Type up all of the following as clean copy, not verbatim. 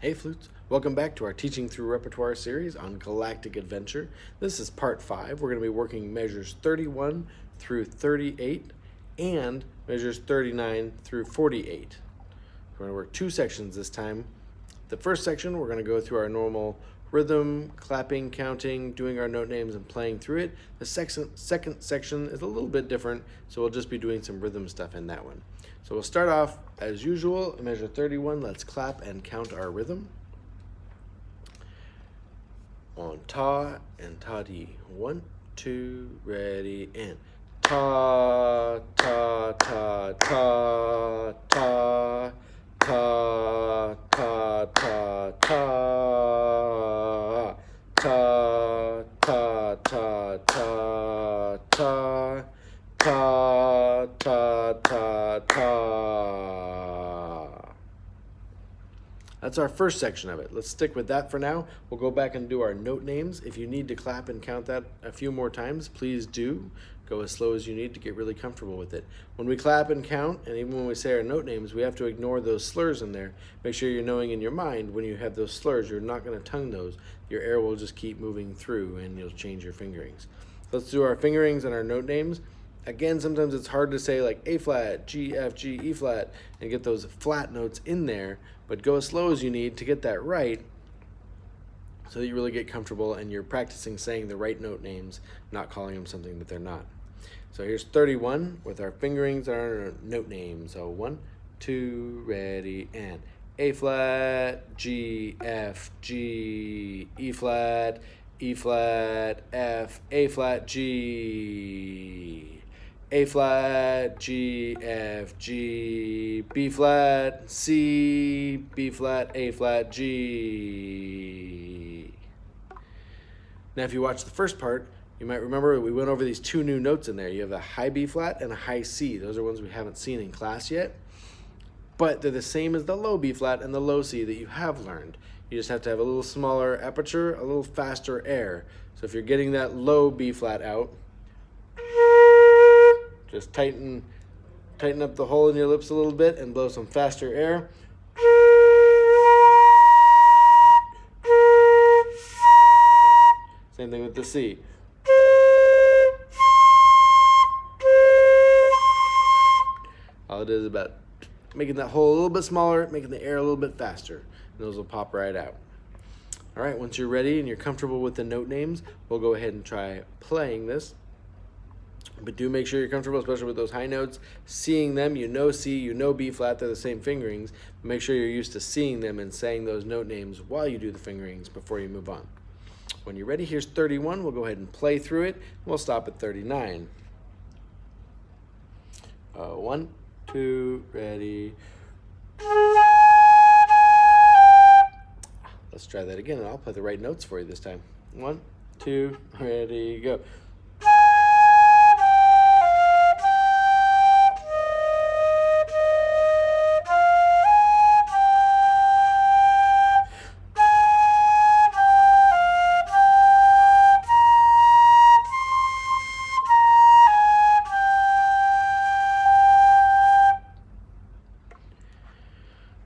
Hey Flutes, welcome back to our Teaching Through Repertoire series on Galactic Adventure. This is part 5. We're going to be working measures 31 through 38 and measures 39 through 48. We're going to work 2 sections this time. The first section, we're going to go through our normal rhythm, clapping, counting, doing our note names, and playing through it. The second section is a little bit different, so we'll just be doing some rhythm stuff in that one. So we'll start off as usual, measure 31. Let's clap and count our rhythm. On ta and ta-dee. 1, 2, ready, and ta, ta, ta, ta, ta, ta, ta, ta, ta, ta, ta, ta, ta, ta, ta, ta, ta, ta. That's our first section of it. Let's stick with that for now. We'll go back and do our note names. If you need to clap and count that a few more times, please do. Go as slow as you need to get really comfortable with it. When we clap and count, and even when we say our note names, we have to ignore those slurs in there. Make sure you're knowing in your mind when you have those slurs, you're not going to tongue those. Your air will just keep moving through and you'll change your fingerings. Let's do our fingerings and our note names. Again, sometimes it's hard to say like A flat, G, F, G, E flat, and get those flat notes in there, but go as slow as you need to get that right so that you really get comfortable and you're practicing saying the right note names, not calling them something that they're not. So here's 31 with our fingerings and our note names. So 1, 2, ready, and A flat, G, F, G, E flat, F, A flat, G, A flat, G, F, G, B flat, C, B flat, A flat, G. Now if you watch the first part, you might remember we went over these 2 new notes in there. You have a high B flat and a high C. Those are ones we haven't seen in class yet, but they're the same as the low B flat and the low C that you have learned. You just have to have a little smaller aperture, a little faster air. So if you're getting that low B flat out, just tighten up the hole in your lips a little bit and blow some faster air. Same thing with the C. All it is about making that hole a little bit smaller, making the air a little bit faster, and those will pop right out. All right, once you're ready and you're comfortable with the note names, we'll go ahead and try playing this. But do make sure you're comfortable, especially with those high notes. Seeing them, you know C, you know B flat, they're the same fingerings. Make sure you're used to seeing them and saying those note names while you do the fingerings before you move on. When you're ready, here's 31. We'll go ahead and play through it. We'll stop at 39. 1, 2, ready. Let's try that again, and I'll play the right notes for you this time. 1, 2, ready, go.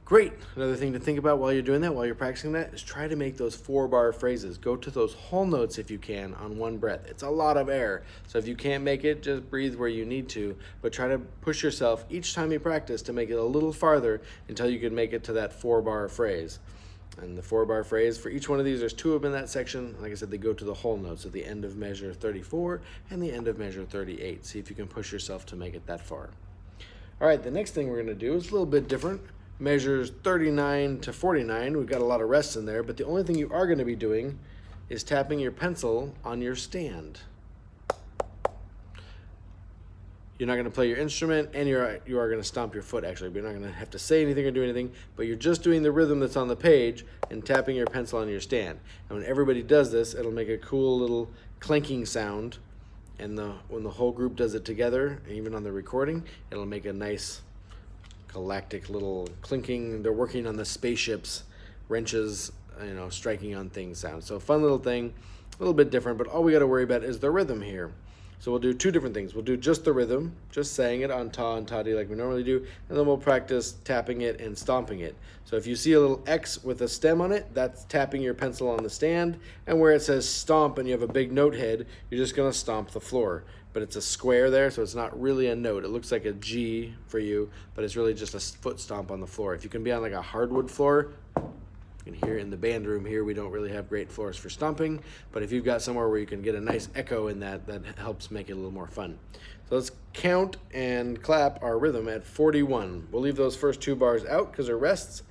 Great. Another thing to think about while you're doing that, while you're practicing that, is try to make those 4-bar phrases. Go to those whole notes if you can on one breath. It's a lot of air. So if you can't make it, just breathe where you need to, but try to push yourself each time you practice to make it a little farther until you can make it to that 4-bar phrase. And the 4-bar phrase, for each one of these, there's 2 of them in that section. Like I said, they go to the whole notes at the end of measure 34 and the end of measure 38. See if you can push yourself to make it that far. All right, the next thing we're going to do is a little bit different. Measures 39 to 49. We've got a lot of rests in there, but the only thing you are going to be doing is tapping your pencil on your stand. You're not going to play your instrument, and you are going to stomp your foot, actually, but you're not going to have to say anything or do anything, but you're just doing the rhythm that's on the page and tapping your pencil on your stand. And when everybody does this, it'll make a cool little clanking sound, and when the whole group does it together, even on the recording, it'll make a nice galactic little clinking. They're working on the spaceships, wrenches, striking on things sound. So fun little thing, a little bit different, but all we got to worry about is the rhythm here. So we'll do two different things. We'll do just the rhythm, just saying it on ta and ta-dee like we normally do, and then we'll practice tapping it and stomping it. So if you see a little X with a stem on it, that's tapping your pencil on the stand, and where it says stomp and you have a big note head, you're just gonna stomp the floor. But it's a square there, so it's not really a note. It looks like a G for you, but it's really just a foot stomp on the floor. If you can be on like a hardwood floor, you can hear in the band room here, we don't really have great floors for stomping, but if you've got somewhere where you can get a nice echo in that, that helps make it a little more fun. So let's count and clap our rhythm at 41. We'll leave those first two bars out because they're rests,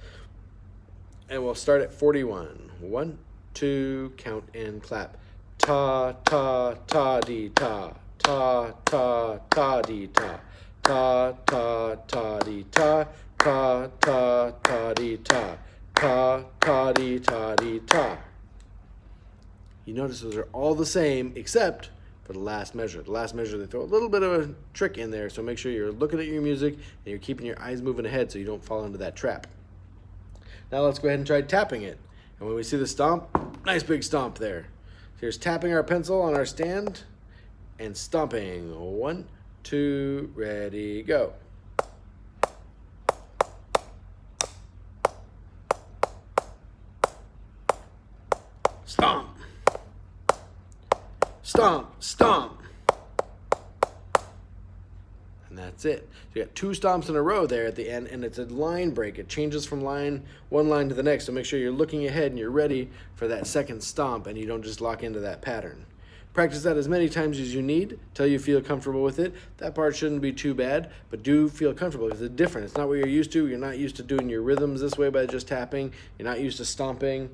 and we'll start at 41. 1, 2, count and clap. Ta, ta, ta-dee, ta. Ta, ta, ta-dee, ta. Ta, ta, ta-dee, ta. Ta, ta, ta-dee, ta. Ta, ta-dee, ta-dee, ta. You notice those are all the same except for the last measure. The last measure, they throw a little bit of a trick in there, so make sure you're looking at your music and you're keeping your eyes moving ahead so you don't fall into that trap. Now let's go ahead and try tapping it. And when we see the stomp, nice big stomp there. So here's tapping our pencil on our stand and stomping. 1, 2, ready, go. Stomp, stomp, stomp. And that's it. So you got 2 stomps in a row there at the end, and it's a line break. It changes from one line to the next, so make sure you're looking ahead and you're ready for that second stomp and you don't just lock into that pattern. Practice that as many times as you need till you feel comfortable with it. That part shouldn't be too bad, but do feel comfortable because it's different. It's not what you're used to. You're not used to doing your rhythms this way by just tapping. You're not used to stomping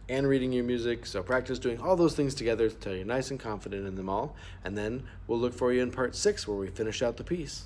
and reading your music. So practice doing all those things together until you're nice and confident in them all. And then we'll look for you in part 6 where we finish out the piece.